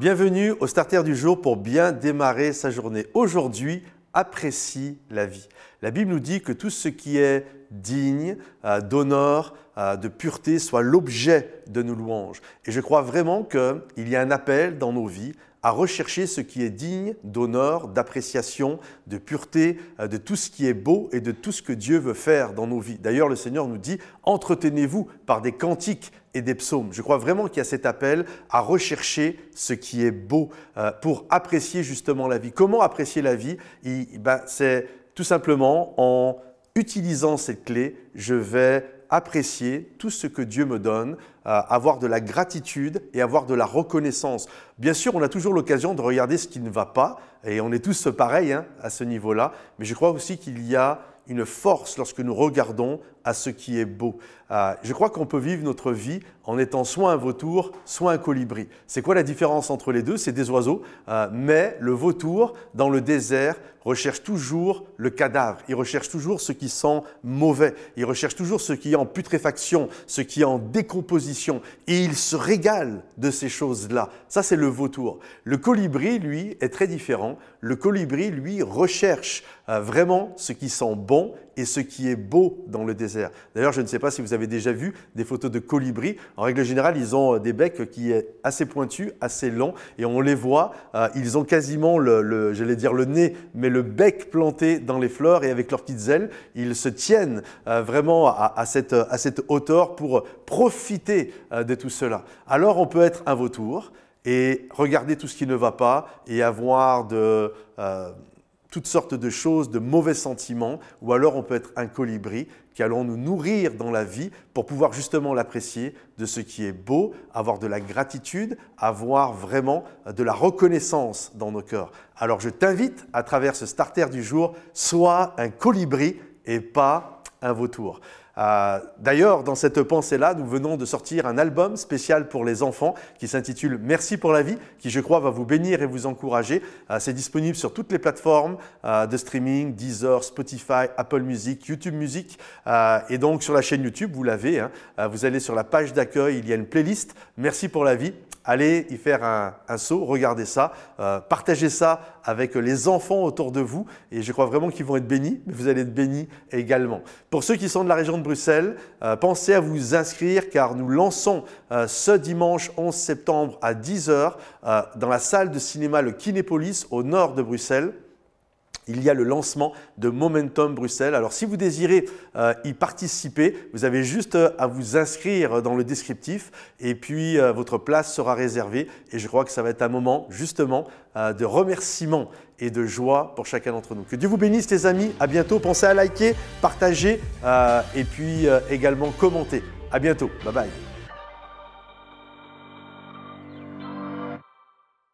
Bienvenue au Starter du jour pour bien démarrer sa journée. Aujourd'hui, apprécie la vie. La Bible nous dit que tout ce qui est digne d'honneur, de pureté soit l'objet de nos louanges. Et je crois vraiment qu'il y a un appel dans nos vies à rechercher ce qui est digne d'honneur, d'appréciation, de pureté, de tout ce qui est beau et de tout ce que Dieu veut faire dans nos vies. D'ailleurs, le Seigneur nous dit « Entretenez-vous par des cantiques et des psaumes ». Je crois vraiment qu'il y a cet appel à rechercher ce qui est beau pour apprécier justement la vie. Comment apprécier la vie? C'est tout simplement en utilisant cette clé, je vais apprécier tout ce que Dieu me donne, avoir de la gratitude et avoir de la reconnaissance. Bien sûr, on a toujours l'occasion de regarder ce qui ne va pas et on est tous pareils à ce niveau-là, mais je crois aussi qu'il y a une force lorsque nous regardons à ce qui est beau. Je crois qu'on peut vivre notre vie en étant soit un vautour, soit un colibri. C'est quoi la différence entre les deux? C'est des oiseaux, mais le vautour, dans le désert, recherche toujours le cadavre. Il recherche toujours ce qui sent mauvais. Il recherche toujours ce qui est en putréfaction, ce qui est en décomposition. Et il se régale de ces choses-là. Ça, c'est le vautour. Le colibri, lui, est très différent. Le colibri, lui, recherche vraiment ce qui sent bon et ce qui est beau dans le désert. D'ailleurs, je ne sais pas si vous avez déjà vu des photos de colibris. En règle générale, ils ont des becs qui est assez pointus, assez longs, et on les voit, ils ont quasiment j'allais dire le nez, mais le bec planté dans les fleurs, et avec leurs petites ailes, ils se tiennent vraiment à cette hauteur pour profiter de tout cela. Alors, on peut être un vautour et regarder tout ce qui ne va pas et avoir toutes sortes de choses, de mauvais sentiments, ou alors on peut être un colibri qui allons nous nourrir dans la vie pour pouvoir justement l'apprécier de ce qui est beau, avoir de la gratitude, avoir vraiment de la reconnaissance dans nos cœurs. Alors je t'invite à travers ce starter du jour, sois un colibri et pas un vautour. D'ailleurs, dans cette pensée-là, nous venons de sortir un album spécial pour les enfants qui s'intitule « Merci pour la vie » qui, je crois, va vous bénir et vous encourager. C'est disponible sur toutes les plateformes de streaming, Deezer, Spotify, Apple Music, YouTube Music. Et donc, sur la chaîne YouTube, vous l'avez. Vous allez sur la page d'accueil, il y a une playlist « Merci pour la vie ». Allez y faire un saut, regardez ça, partagez ça avec les enfants autour de vous et je crois vraiment qu'ils vont être bénis, mais vous allez être bénis également. Pour ceux qui sont de la région de Bruxelles, pensez à vous inscrire car nous lançons ce dimanche 11 septembre à 10 h dans la salle de cinéma Le Kinépolis au nord de Bruxelles. Il y a le lancement de Momentum Bruxelles. Alors, si vous désirez y participer, vous avez juste à vous inscrire dans le descriptif et puis votre place sera réservée. Et je crois que ça va être un moment justement de remerciement et de joie pour chacun d'entre nous. Que Dieu vous bénisse les amis. À bientôt. Pensez à liker, partager et puis également commenter. À bientôt. Bye bye.